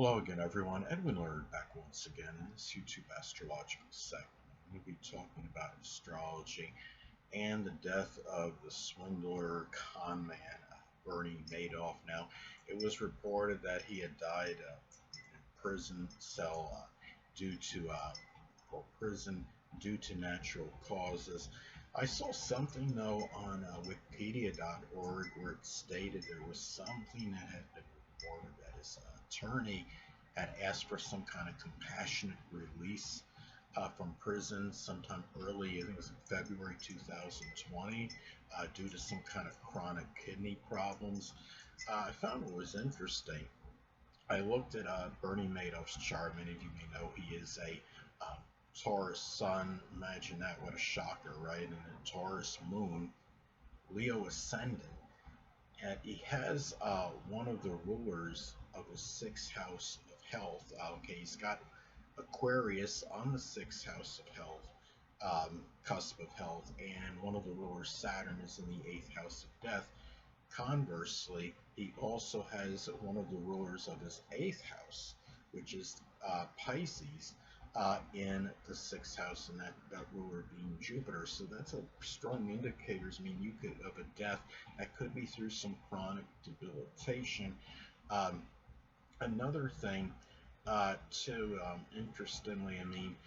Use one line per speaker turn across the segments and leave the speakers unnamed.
Hello again, everyone. Edwin Learnard back once again in this YouTube astrological segment. We'll be talking about astrology and the death of the swindler con man, Bernie Madoff. Now, it was reported that he had died in a prison cell due to prison due to natural causes. I saw something though on Wikipedia.org where it stated there was something that had been reported that his attorney had asked for some kind of compassionate release from prison sometime early, I think it was in February 2020, due to some kind of chronic kidney problems. I found what was interesting. I looked at Bernie Madoff's chart. Many of you may know he is a Taurus Sun. Imagine that, what a shocker, right? And a Taurus Moon, Leo Ascendant. And he has one of the rulers of the sixth house of health. Okay, he's got Aquarius on the sixth house of health, cusp of health, and one of the rulers, Saturn, is in the eighth house of death. Conversely, he also has one of the rulers of his eighth house, which is Pisces, in the sixth house, and that ruler being Jupiter. So that's a strong indicators. I mean, you could of a death that could be through some chronic debilitation. Um, Another thing, too, interestingly, I mean,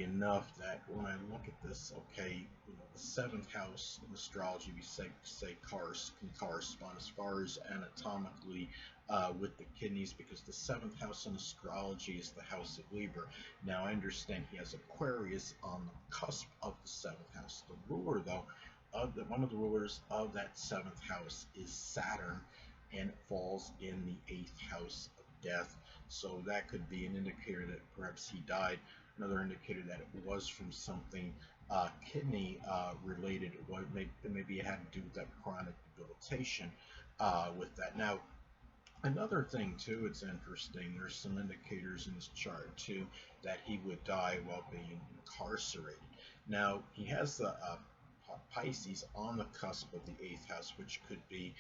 enough that when I look at this, okay, you know, the seventh house in astrology, we say can correspond as far as anatomically with the kidneys, because the seventh house in astrology is the house of Libra. Now I understand he has Aquarius on the cusp of the seventh house. The ruler, though, one of the rulers of that seventh house is Saturn, and it falls in the eighth house of death. So that could be an indicator that perhaps he died. Another indicator that it was from something kidney related. What maybe it had to do with that chronic debilitation with that. Now, another thing too, it's interesting. There's some indicators in this chart too that he would die while being incarcerated. Now, he has the Pisces on the cusp of the eighth house, which could be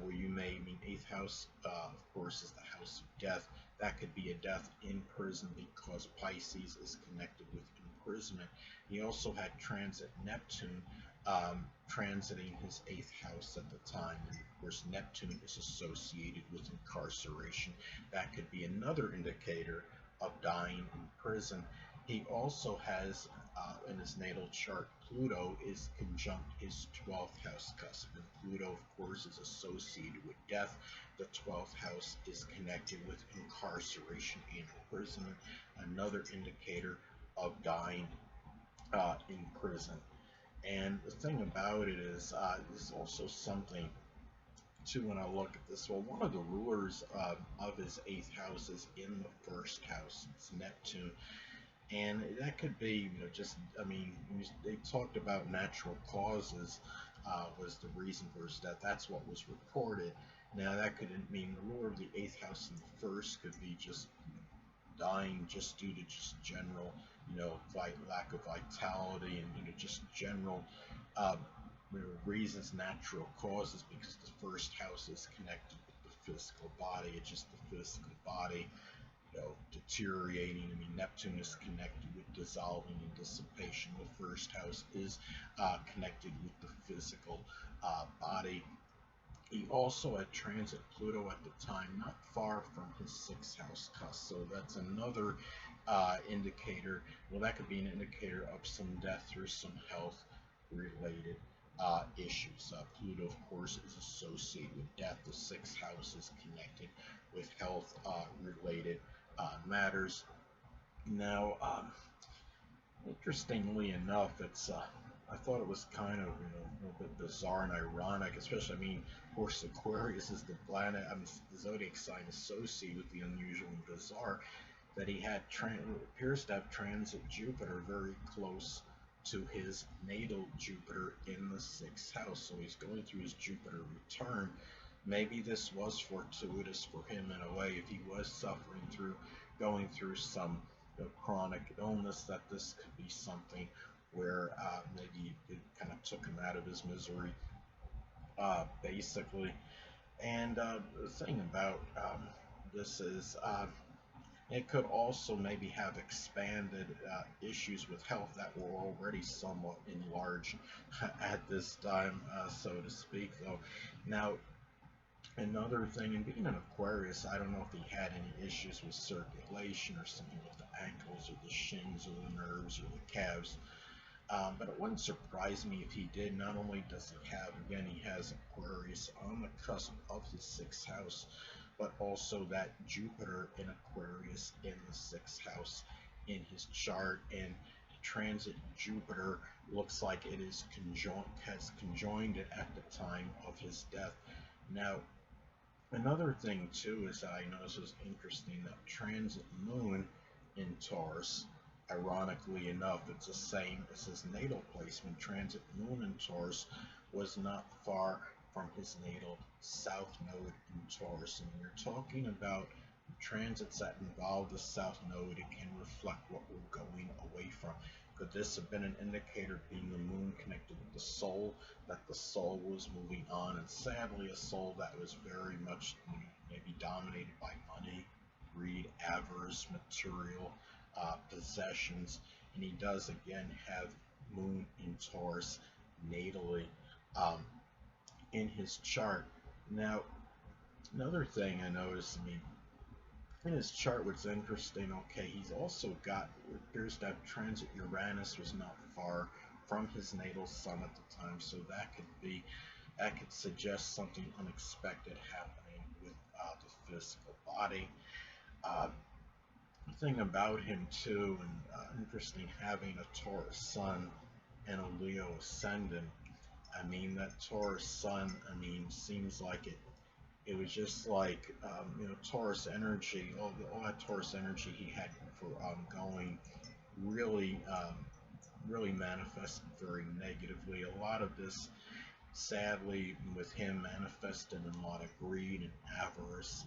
where you may, I mean, eighth house, of course, is the house of death. That could be a death in prison because Pisces is connected with imprisonment. He also had transit Neptune transiting his eighth house at the time. And of course, Neptune is associated with incarceration. That could be another indicator of dying in prison. He also has in his natal chart, Pluto is conjunct his 12th house cusp. And Pluto, of course, is associated with death. The 12th house is connected with incarceration and imprisonment, another indicator of dying in prison. And the thing about it is, there's also something too when I look at this. Well, one of the rulers of his eighth house is in the first house. It's Neptune. And that could be, you know, just, I mean, they talked about natural causes was the reason for his death. That's what was reported. Now, that could mean the ruler of the eighth house in the first could be just dying just due to just general, you know, lack of vitality and, you know, just general uh, reasons, natural causes, because the first house is connected with the physical body. It's just the physical body, you know, deteriorating. I mean, Neptune is connected with dissolving and dissipation. The first house is connected with the physical body. He also had transit Pluto at the time, not far from his sixth house cusp. So that's another indicator. Well, that could be an indicator of some death through some health related issues. Pluto, of course, is associated with death. The sixth house is connected with health related matters. Now, interestingly enough, it's I thought it was kind of, you know, a little bit bizarre and ironic, especially, I mean, of course, Aquarius is the planet, I mean, the zodiac sign associated with the unusual and bizarre, that he had appears to have transit Jupiter very close to his natal Jupiter in the sixth house. So he's going through his Jupiter return. Maybe this was fortuitous for him in a way, if he was suffering through, going through some, you know, chronic illness, that this could be something where maybe it kind of took him out of his misery, basically. And the thing about this is it could also maybe have expanded issues with health that were already somewhat enlarged at this time, so to speak. Though, now another thing, and being an Aquarius, I don't know if he had any issues with circulation or something with the ankles or the shins or the nerves or the calves. But it wouldn't surprise me if he did. Not only does he have, again, he has Aquarius on the cusp of his sixth house, but also that Jupiter in Aquarius in the sixth house in his chart. And transit Jupiter looks like it is has conjoined it at the time of his death. Now, another thing too is that I noticed was interesting that transit Moon in Taurus, ironically enough, it's the same as his natal placement. Transit Moon in Taurus was not far from his natal South Node in Taurus. And when you're talking about transits that involve the South Node, it can reflect what we're going away from. Could this have been an indicator, being the Moon connected with the soul, that the soul was moving on, and sadly a soul that was very much maybe dominated by money, greed, avarice, material possessions, and he does again have Moon in Taurus natally um, in his chart. Now, another thing I noticed, in his chart, what's interesting, okay, he's also got, it appears to have transit Uranus was not far from his natal sun at the time, so that could suggest something unexpected happening with the physical body. Uh, thing about him too, and interesting, having a Taurus Sun and a Leo ascendant. That Taurus Sun, seems like it was just like Taurus energy, all that Taurus energy he had for going really really manifested very negatively. A lot of this, sadly, with him manifested in a lot of greed and avarice,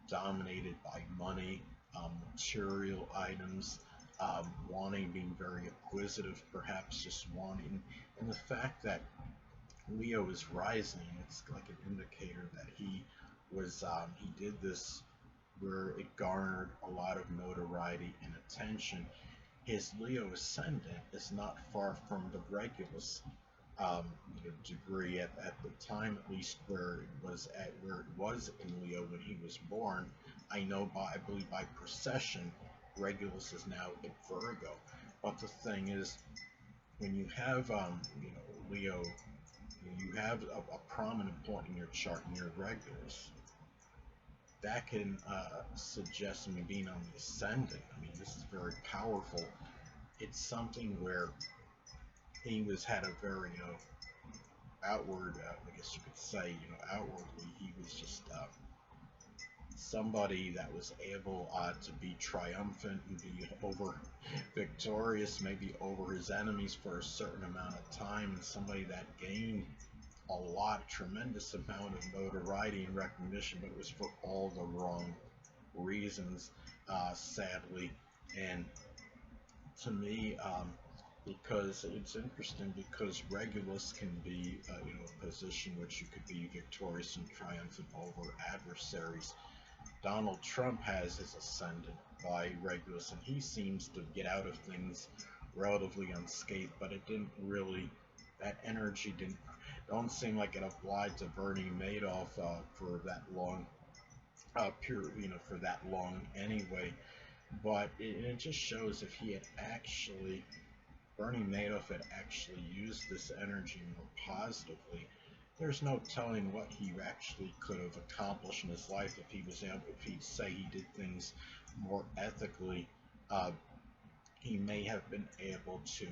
dominated by money, material items, wanting, being very acquisitive, perhaps just wanting, and the fact that Leo is rising, it's like an indicator that he did this where it garnered a lot of notoriety and attention. His Leo ascendant is not far from the Regulus um, degree at the time, at least where it was in Leo when he was born. I believe by precession, Regulus is now in Virgo. But the thing is, when you have Leo, you have a prominent point in your chart in your Regulus, that can suggest being on the ascendant. This is very powerful. It's something where he had a very outward, I guess you could say, outwardly, he was just somebody that was able to be triumphant and be victorious, maybe over his enemies for a certain amount of time, and somebody that gained tremendous amount of notoriety and recognition, but it was for all the wrong reasons, sadly. And to me, because it's interesting, because Regulus can be a position which you could be victorious and triumphant over adversaries. Donald Trump has his ascendant by Regulus, and he seems to get out of things relatively unscathed, but it didn't really, that energy don't seem like it applied to Bernie Madoff for that long, for that long anyway. But it just shows if he had actually, Bernie Madoff had actually used this energy more positively, there's no telling what he actually could have accomplished in his life if he say he did things more ethically. Uh, he may have been able to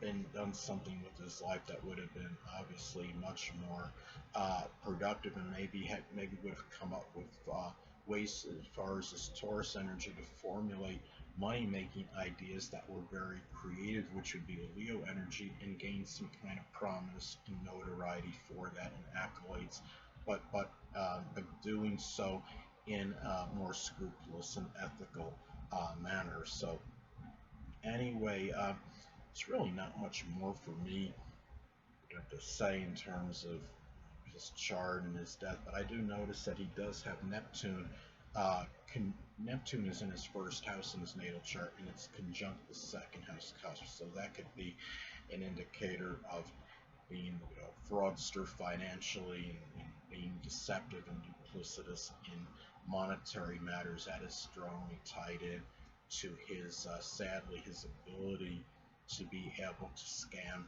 been done something with his life that would have been obviously much more productive, and maybe would have come up with ways as far as this Taurus energy to formulate money-making ideas that were very creative, which would be the Leo energy, and gain some kind of prominence and notoriety for that and accolades, but doing so in a more scrupulous and ethical manner. So anyway, it's really not much more for me to say in terms of his chart and his death, but I do notice that he does have Neptune uh, Neptune is in his first house in his natal chart, and it's conjunct the second house cusp. So that could be an indicator of being a fraudster financially and being deceptive and duplicitous in monetary matters. That is strongly tied in to his, sadly, his ability to be able to scam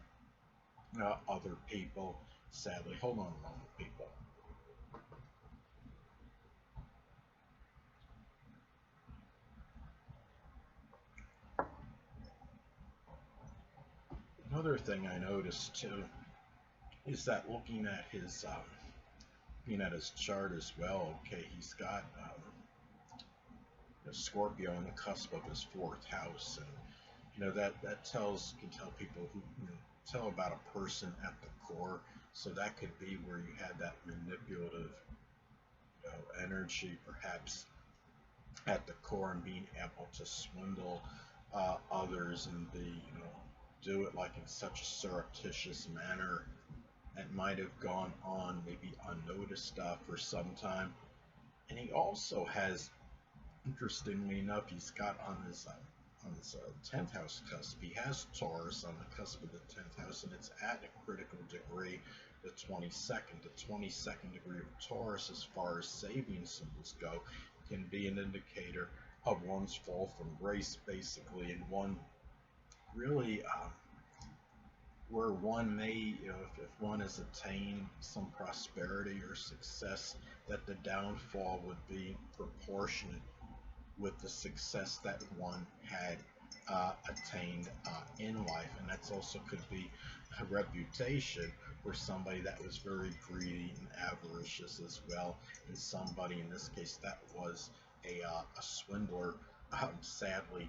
other people. Sadly, hold on a moment, people. Another thing I noticed too is that looking at his chart as well. Okay, he's got Scorpio on the cusp of his fourth house, and that can tell people who tell about a person at the core. So that could be where you had that manipulative energy, perhaps at the core, and being able to swindle others and do it like in such a surreptitious manner that might have gone on maybe unnoticed for some time. And he also has, interestingly enough, he's got on his 10th house cusp. He has Taurus on the cusp of the 10th house, and it's at a critical degree, the 22nd. The 22nd degree of Taurus, as far as Sabian symbols go, can be an indicator of one's fall from grace, basically, and one really where one may, if one has attained some prosperity or success, that the downfall would be proportionate with the success that one had attained in life. And that's also could be a reputation for somebody that was very greedy and avaricious as well, and somebody in this case that was a swindler. Sadly,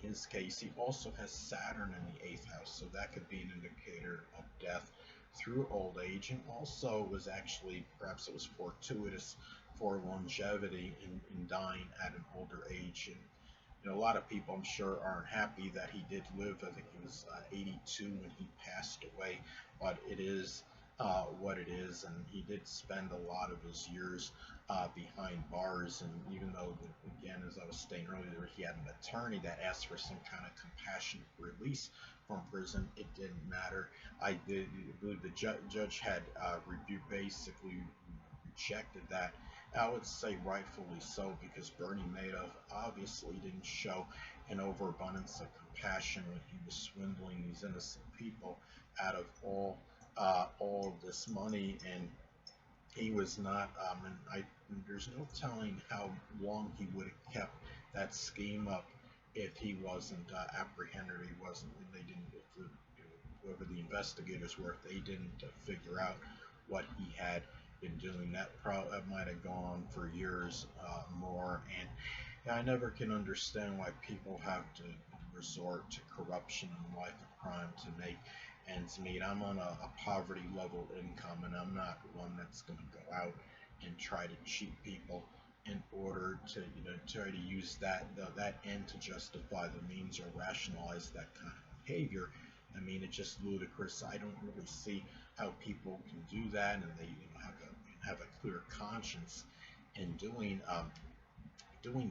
in his case, he also has Saturn in the 8th house, so that could be an indicator of death through old age, and also was actually, perhaps it was fortuitous for longevity in dying at an older age. And a lot of people, I'm sure, aren't happy that he did live. I think he was 82 when he passed away, but it is what it is, and he did spend a lot of his years behind bars. And even though, again, as I was saying earlier, he had an attorney that asked for some kind of compassionate release from prison, it didn't matter. I believe the judge had basically rejected that. I would say rightfully so, because Bernie Madoff obviously didn't show an overabundance of compassion when he was swindling these innocent people out of all of this money, and he was not. There's no telling how long he would have kept that scheme up if he wasn't apprehended. Or he wasn't. They didn't. Whoever the investigators were, if they didn't figure out what he had been doing, that might have gone on for years more. And I never can understand why people have to resort to corruption and life of crime to make ends meet. I'm on a poverty level income, and I'm not one that's going to go out and try to cheat people in order to try to use that end to justify the means or rationalize that kind of behavior. I mean, it's just ludicrous. I don't really see how people can do that, and they have a clear conscience in doing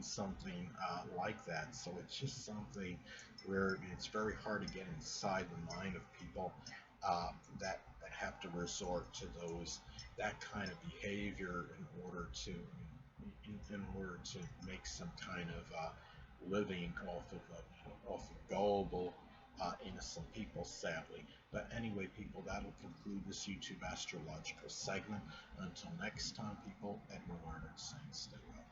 something like that. So it's just something where it's very hard to get inside the mind of people that have to resort to that kind of behavior in order to make some kind of living off of gullible innocent people, sadly. But anyway, people, that'll conclude this YouTube astrological segment. Until next time, people, Edwin Learnard saying stay well.